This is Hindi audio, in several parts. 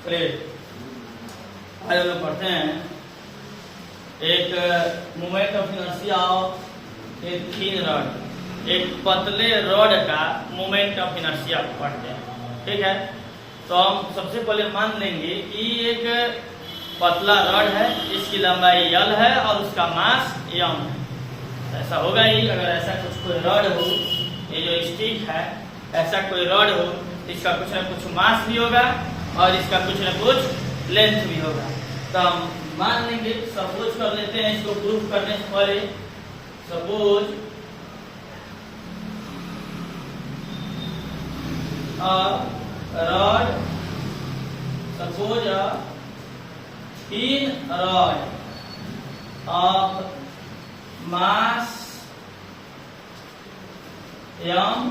प्लेट। आज हम लोग पढ़ते हैं एक moment of inertia of a thin rod, एक पतले रॉड का मोमेंट ऑफ इनर्शिया पढ़ते हैं। ठीक है, तो हम सबसे पहले मान लेंगे कि एक पतला रॉड है, इसकी लंबाई L है और उसका मास m है। ऐसा होगा ही, अगर ऐसा कुछ कोई रॉड हो, ये जो स्टिक है, ऐसा कोई रॉड हो, इसका कुछ न कुछ मास भी होगा और इसका कुछ न कुछ लेंथ भी होगा। तो हम मान लेंगे, सपोज कर लेते हैं, इसको प्रूफ करने से पहले suppose rod, suppose a thin rod of mass m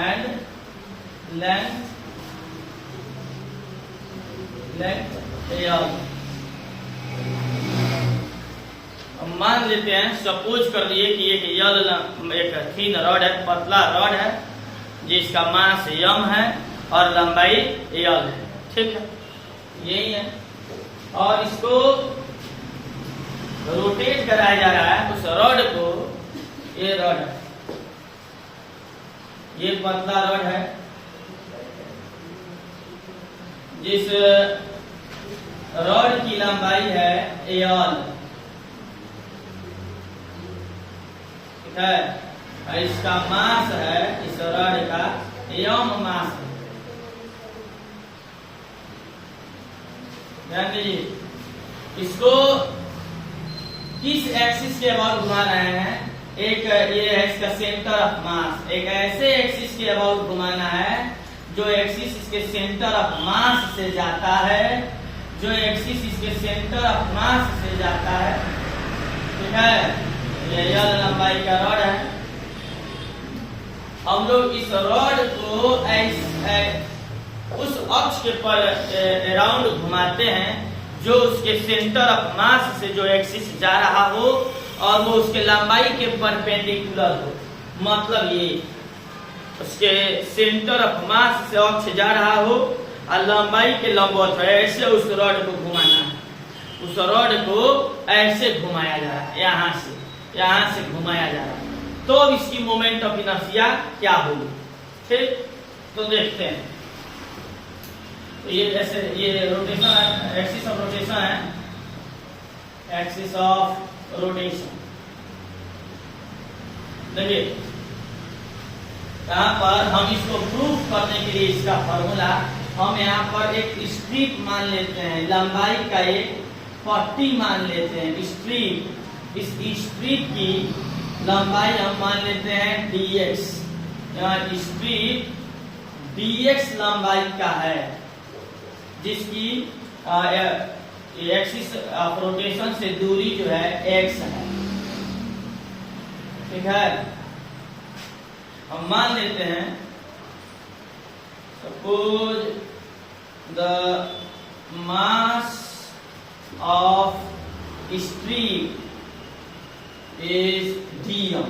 and length L। मान लेते हैं, सपोज कर लिए कि एक थिन रॉड है, पतला रॉड है, जिसका मास m है और लंबाई L है। ठीक है, यही है, और इसको रोटेट कराया जा रहा है। उस रॉड को, ये रॉड है, ये पतला रॉड है, जिस रॉड की लंबाई है L, ठीक है, और इसका मास है, इस रॉड का m मास है। ध्यान दीजिए, इसको किस एक्सिस के अबाउट घुमा रहे हैं? एक ये है इसका सेंटर ऑफ मास, एक ऐसे एक्सिस के अबाउट घुमाना है जो एक्सिस इसके सेंटर ऑफ मास से जाता है, जो एक्सिस इसके सेंटर ऑफ मास से जाता है। ठीक है, ये L लंबाई का रॉड है। हम लोग इस रॉड को उस अक्ष के पर अराउंड घुमाते हैं जो उसके सेंटर ऑफ मास से जो एक्सिस जा रहा हो और वो उसके लंबाई के परपेंडिकुलर हो। मतलब ये उसके सेंटर ऑफ मास से अक्ष जा रहा हो और लंबाई के लंबवत है, ऐसे उस रॉड को घुमाना है। उस रॉड को ऐसे घुमाया जा रहा है, यहाँ से घुमाया जा रहा है, तो इसकी मोमेंट ऑफ इनर्शिया क्या होगी? ठीक, तो देखते हैं। तो ये ऐसे, ये रोटेशन है, एक्सिस ऑफ रोटेशन है, एक्सिस ऑफ रोटेशन। देखिए, यहाँ पर हम इसको प्रूफ करने के लिए इसका फॉर्मूला, हम यहाँ पर एक स्ट्रिप मान लेते हैं, लंबाई का एक पट्टी मान लेते हैं, स्ट्रिप। इस स्ट्रिप की लंबाई हम मान लेते हैं dx। यहाँ स्ट्रिप dx लंबाई का है, जिसकी एक्सिस ऑफ रोटेशन से दूरी जो है x है। ठीक है, हम मान लेते हैं, suppose the mass of strip is dm।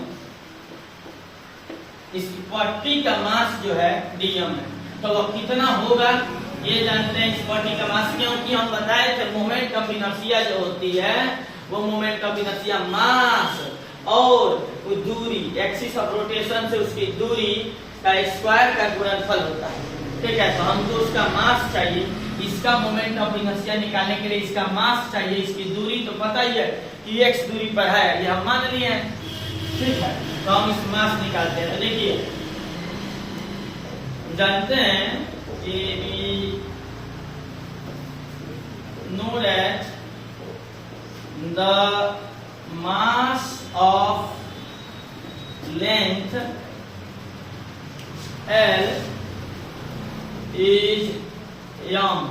इस पट्टी का मास जो है dm है, तो वह कितना होगा ये जानते हैं। इस पट्टी का मास, क्योंकि हम बताए थे मोमेंट ऑफ इनर्शिया जो होती है वो मोमेंट ऑफ इनर्शिया मास और दूरी, एक्सिस ऑफ रोटेशन से उसकी दूरी का स्क्वायर का गुणनफल होता है। ठीक है, तो हमको उसका मास चाहिए, इसका मोमेंट ऑफ इनर्शिया निकालने के लिए इसका मास चाहिए, इसकी दूरी तो पता ही है कि x दूरी पर है, ये हम मान लिए हैं। ठीक है, तो हम इस मास निकालते हैं। तो देखिए, जानते हैं know that the mass of length L is m।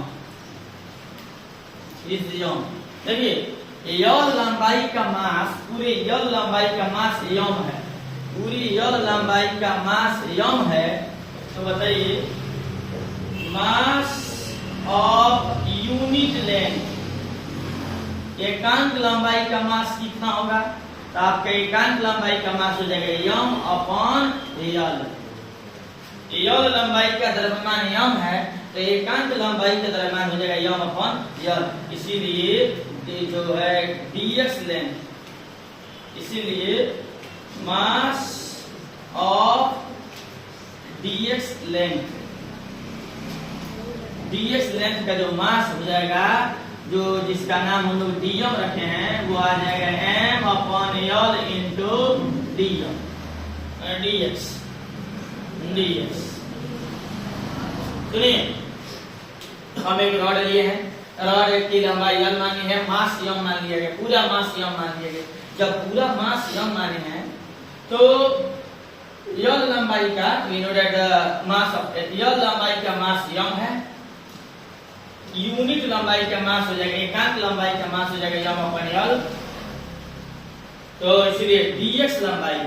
देखिए, L लंबाई का मास, पूरे L लंबाई का मास m है, पूरी L लंबाई का मास m है। तो बताइए, मास ऑफ यूनिट लेंथ, एकांक लंबाई का मास कितना होगा? तो आपका एकांक लंबाई का मास हो जाएगा m/L। L लंबाई का द्रव्यमान m है तो एकांक लंबाई का द्रव्यमान हो जाएगा यम अपॉन यल। इसीलिए ये जो है dx लेंथ, इसीलिए मास ऑफ dx लेंथ का जो मास हो जाएगा, जो जिसका नाम हम लोग dm रखे हैं, वो आ जाएगा m अपॉन यल इंटू dx। सुनिए, हम एक रॉड लिए हैं, रॉड की लंबाई l मानी है, मास m मान लिया गया, पूरा मास m मान लिया गया। जब पूरा मास m माने हैं तो l लंबाई का मास ऑफ l लंबाई का मास m है, यूनिट लंबाई का मास हो जाएगा, एकांक लंबाई का मास हो जाएगा m अपॉन l। तो इसलिए dx लंबाई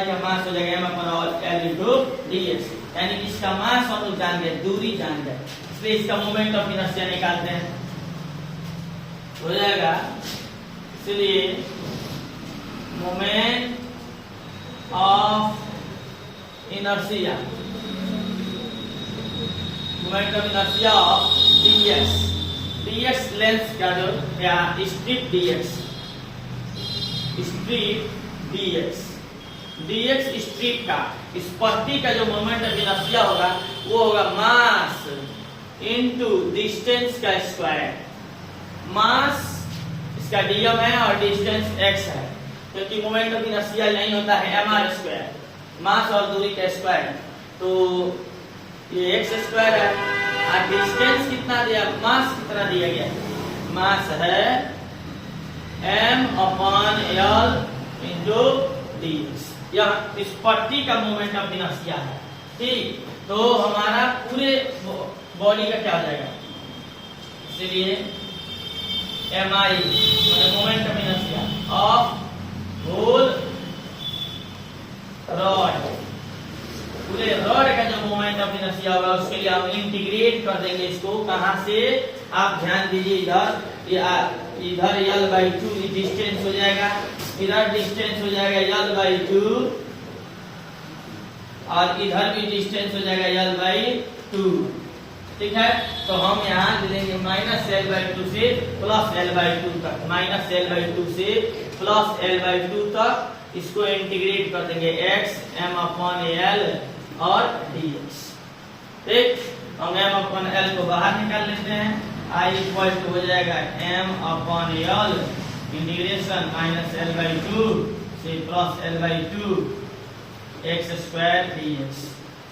का मास हो जाएगा m upon l into dx। यानी इसका मास हम लोग जान गए, दूरी जान गए, इसलिए इसका मोमेंट ऑफ इनर्शिया निकालते हैं, हो जाएगा। इसलिए moment of inertia of dx length का जो या स्ट्रिप dx स्ट्रिप का, इस पट्टी का जो मोमेंट ऑफ इनर्शिया होगा वो होगा मास इनटू डिस्टेंस का स्क्वायर। मास इसका dm है और डिस्टेंस x है, क्योंकि मोमेंट ऑफ इनर्शिया नहीं होता है mr स्क्वायर, मास और दूरी का स्क्वायर, तो ये x स्क्वायर है। और डिस्टेंस कितना दिया, मास कितना दिया गया, मास है m upon l into dx। यह इस पट्टी का मोमेंट ऑफ इनर्शिया है, ठीक। तो हमारा पूरे बॉडी का क्या हो जाएगा, इसलिए mi moment of inertia of whole rod, पूरे रॉड का जो मोमेंट ऑफ इनर्शिया होगा उसके लिए हम इंटीग्रेट कर देंगे इसको। कहां से, आप ध्यान दीजिए, इधर l/2 डिस्टेंस हो जाएगा, इधर डिस्टेंस हो जाएगा l/2 और इधर भी डिस्टेंस हो जाएगा l/2, ठीक है। तो हम यहाँ ले लेंगे -l/2 से +l/2 तक, -l/2 से +l/2 तक, इसको इंटीग्रेट कर देंगे x m अपॉन l और dx, ठीक। हम m अपॉन l को बाहर निकाल लेते हैं, I इक्वल टू हो जाएगा m upon l integration -l/2 से +l/2 x स्क्वायर dx।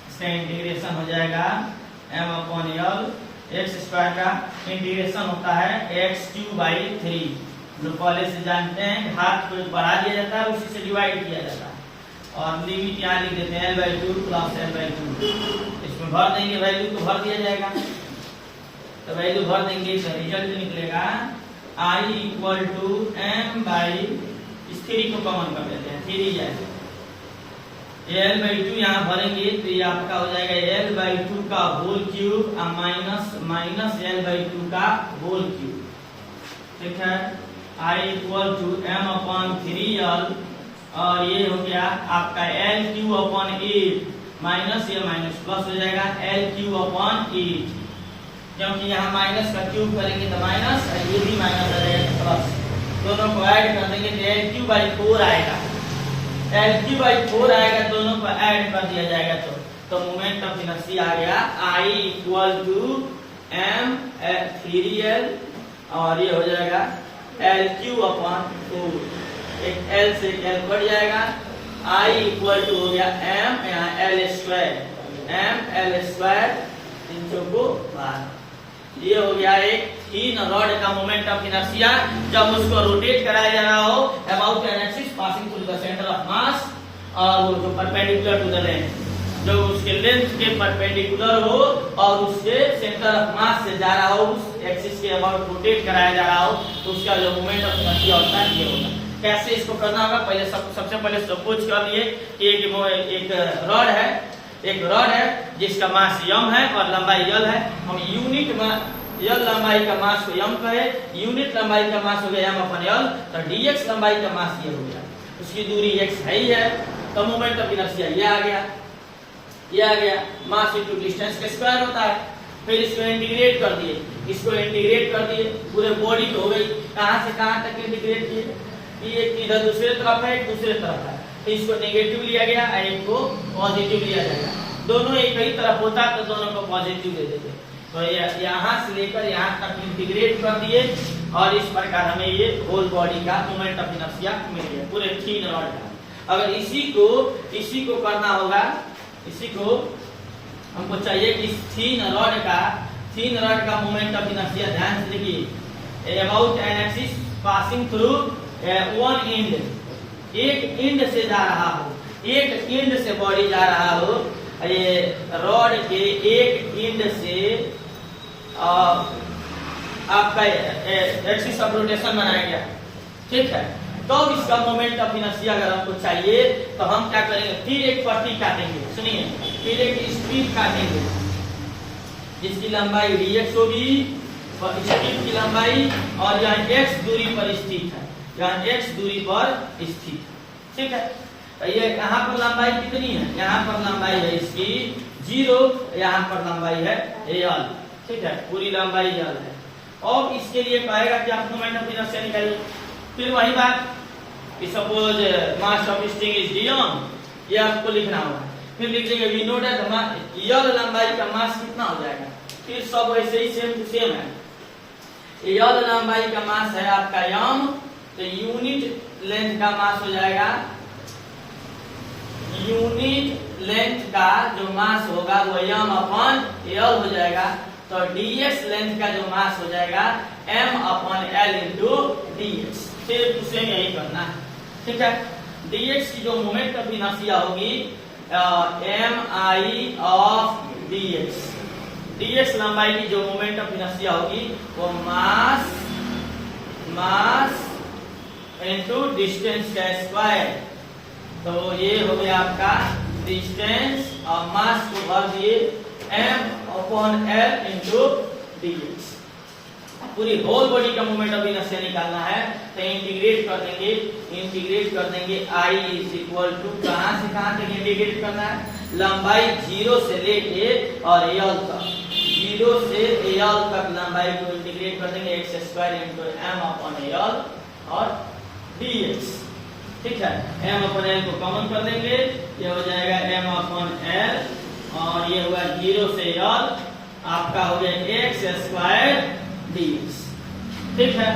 इसका इंटीग्रेशन हो जाएगा m upon l, x square का इंटीग्रेशन होता है x³ 3, जो पहले से जानते हैं, घात को बढ़ा दिया जाता है, उसी से डिवाइड किया जाता है, और लिमिट यहाँ लिख देते हैं l/2 + l/2। इसमें भर देंगे, वैल्यू को भर दिया जाएगा, तो वैल्यू भर देंगे तो रिजल्ट निकलेगा I equal to m by, इस 3 को कॉमन कर देते हैं, 3 जाएगा, l/2 यहाँ भरेंगे तो ये आपका हो जाएगा l/2 का होल क्यूब माइनस l/2 का होल क्यूब, ठीक है। I equal to m upon 3l, और ये हो गया आपका l³ अपॉन 8, माइनस ये माइनस प्लस हो जाएगा l³ अपॉन 8, क्योंकि यहाँ माइनस का क्यूब करेंगे तो माइनस, और ये भी माइनस आ जाएगा प्लस, दोनों को ऐड कर देंगे तो l³/4 आएगा, l³/4 आएगा, दोनों को ऐड कर दिया जाएगा तो मोमेंट ऑफ इनर्शिया आ गया I equal to m 3l, और ये हो जाएगा l³ अपॉन 4, एक l से l बढ़ जाएगा, I इक्वल टू हो गया m यहाँ l स्क्वायर 312। ये हो गया एक 3 रॉड का मोमेंट ऑफ इनर्शिया, जब उसको रोटेट कराया जा रहा हो about an axis passing through the centre of mass, और वो जो परपेंडिकुलर टू द लेंथ, जो उसके लेंथ के परपेंडिकुलर हो और उसके सेंटर ऑफ मास से जा रहा हो, उस एक्सिस के अबाउट रोटेट कराया जा रहा हो, तो उसका जो मोमेंट ऑफ इनर्शिया होता है ये होगा। कैसे इसको करना होगा, पहले सबसे पहले सपोज कर लिए कि एक रॉड है जिसका मास m है और लंबाई l है, हम यूनिट l लंबाई का मास को m कहे, यूनिट लंबाई का मास हो गया m अपॉन l, तो dx लंबाई का मास ये हो गया, उसकी दूरी x है ही है, तो मोमेंट ऑफ इनर्शिया ये आ गया। ये आ गया, मास इंटू डिस्टेंस का स्क्वायर होता है। फिर इसको इंटीग्रेट कर दिए, इसको इंटीग्रेट कर दिए, पूरे बॉडी हो गई। कहां से कहां तक इंटीग्रेट किए? ये इधर दूसरे तरफ है, एक दूसरे तरफ है, तो इसको नेगेटिव लिया गया और एक को पॉजिटिव लिया जाएगा। दोनों एक ही तरफ होता तो दोनों को पॉजिटिव दे देते। तो यहाँ से लेकर यहाँ तक इंटीग्रेट कर दिए और इस प्रकार हमें ये होल बॉडी का मोमेंट ऑफ इनर्शिया मिल गया, पूरे थिन रॉड का। अगर इसी को करना होगा, इसी को हमको चाहिए कि थिन रॉड का मोमेंट ऑफ इनर्शिया, ध्यान से देखिए, about an axis passing through one and, एक एंड से जा रहा हो, एक एंड से बॉडी जा रहा हो, ये रॉड के एक एंड से आपका एक्सिस ऑफ रोटेशन बनाया गया, ठीक है। तो इसका मोमेंट ऑफ इनर्शिया अगर हमको चाहिए तो हम क्या करेंगे, फिर एक पट्टी काटेंगे, सुनिए, फिर एक स्ट्रिप काटेंगे जिसकी लंबाई dx होगी, और स्ट्रिप की लंबाई, और यहाँ x दूरी पर स्थित है, यहाँ x दूरी पर स्थित है, ठीक है। तो ये यहाँ पर लंबाई कितनी है, यहाँ पर लंबाई है इसकी 0, यहाँ पर लंबाई है l, ठीक है, पूरी लंबाई l है। और इसके लिए कहेगा कि आप मोमेंट ऑफ इनर्शिया निकालिए। फिर वही बात कि suppose mass of string is d1, ये आपको लिखना होगा। फिर लिख देंगे वी नो दैट l लंबाई का मास कितना हो जाएगा, फिर सब वैसे ही सेम टू सेम है। l लंबाई का मास है आपका m, तो यूनिट लेंथ का मास हो जाएगा, यूनिट लेंथ का जो मास होगा वो m अपॉन l हो जाएगा। तो dx लेंथ का जो मास हो जाएगा m upon l into dx। फिर उसे यही करना है, ठीक है। dx की जो मोमेंट ऑफ इनर्शिया होगी mi ऑफ dx, dx लंबाई की जो मोमेंट ऑफ इनर्शिया होगी वो मास इंटू डिस्टेंस का स्क्वायर। तो ये हो गया आपका डिस्टेंस और मास को भर दिए m upon l into dx। पूरी होल बॉडी का मोमेंट ऑफ इनर्शिया निकालना है तो इंटीग्रेट कर देंगे I इज इक्वल टू, कहां से कहां तक इंटीग्रेट करना है, लंबाई 0 से लेके और l तक, 0 से l तक लंबाई को इंटीग्रेट कर देंगे, x square into m upon l और dx, ठीक है। m अपॉन l को कॉमन कर देंगे, ये हो जाएगा m अपॉन l और ये हुआ 0 से l, आपका हो गया x स्क्वायर dx, ठीक है।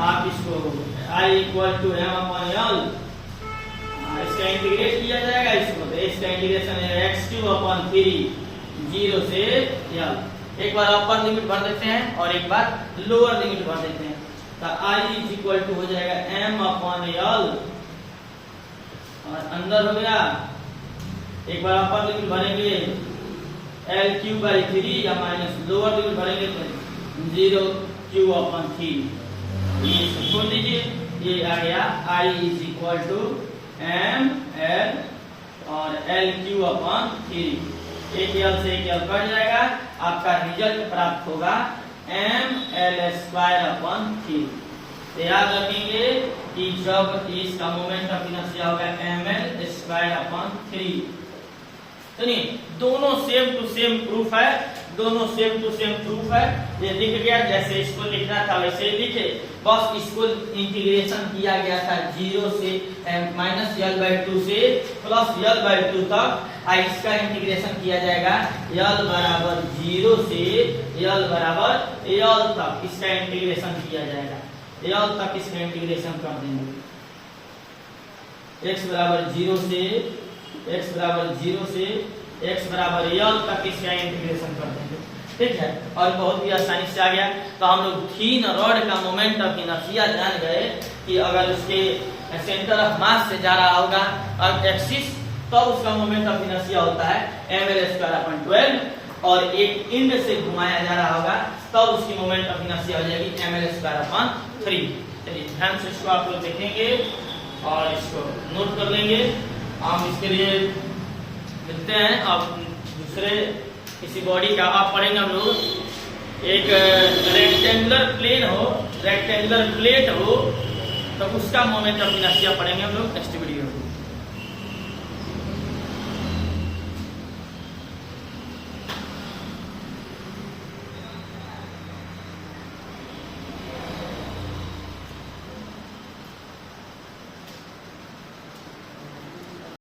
आप इसको I equal to m upon l, इसका इंटीग्रेट किया जाएगा इसको, तो इसका इंटीग्रेशन है x³ अपॉन 3, 0 से l। एक बार अपर लिमिट भर देते हैं और एक बार लोअर लिमिट भर देते हैं, तो I इज इक्वल टू हो जाएगा m अपॉन l और अंदर हो गया, एक बार अपर लिमिट भरेंगे l³/3 या माइनस लोअर लिमिट भरेंगे तो 0³ अपॉन 3, ये छोड़ दीजिए, ये आ गया I is equal to m l और l³ अपॉन 3, एक l से एक l कट जाएगा, आपका रिजल्ट प्राप्त होगा m l स्क्वायर अपॉन 3। तो याद रखेंगे कि जब इसका मोमेंट ऑफ इनर्शिया होगा m l स्क्वायर अपॉन 3। सुनिए, दोनों सेम टू सेम प्रूफ है, दोनों सेम टू सेम प्रूफ है। ये लिख गया, जैसे इसको लिखना था वैसे ही लिखे, बस इसको इंटीग्रेशन किया गया था 0 से -l/2 से प्लस l/2 तक। इसका इंटीग्रेशन किया जाएगा l बराबर 0 से l बराबर l तक, इसका इंटीग्रेशन किया जाएगा, l तक इसका इंटीग्रेशन कर देंगे। x बराबर 0 से x बराबर l तक इसका इंटीग्रेशन कर देंगे, ठीक है। और बहुत ही आसानी से आ गया। तो हम लोग थिन रॉड का मोमेंट ऑफ इनर्शिया जान गए कि अगर उसके सेंटर ऑफ मास से जा रहा होगा और एक्सिस, तो उसका मोमेंट ऑफ इनर्शिया होता है ml²/12, और एक एंड से घुमाया जा रहा होगा तो उसकी मोमेंट ऑफ इनर्शिया हो जाएगी ml²/3। चलिए ध्यान से इसको आप लोग देखेंगे और इसको नोट कर लेंगे। हम इसके लिए लिखते हैं, अब दूसरे किसी बॉडी का आप पढ़ेंगे हम लोग, एक रेक्टेंगुलर प्लेन हो, रेक्टेंगुलर प्लेट हो, तो उसका मोमेंट ऑफ इनर्शिया पढ़ेंगे हम लोग नेक्स्ट वीडियो।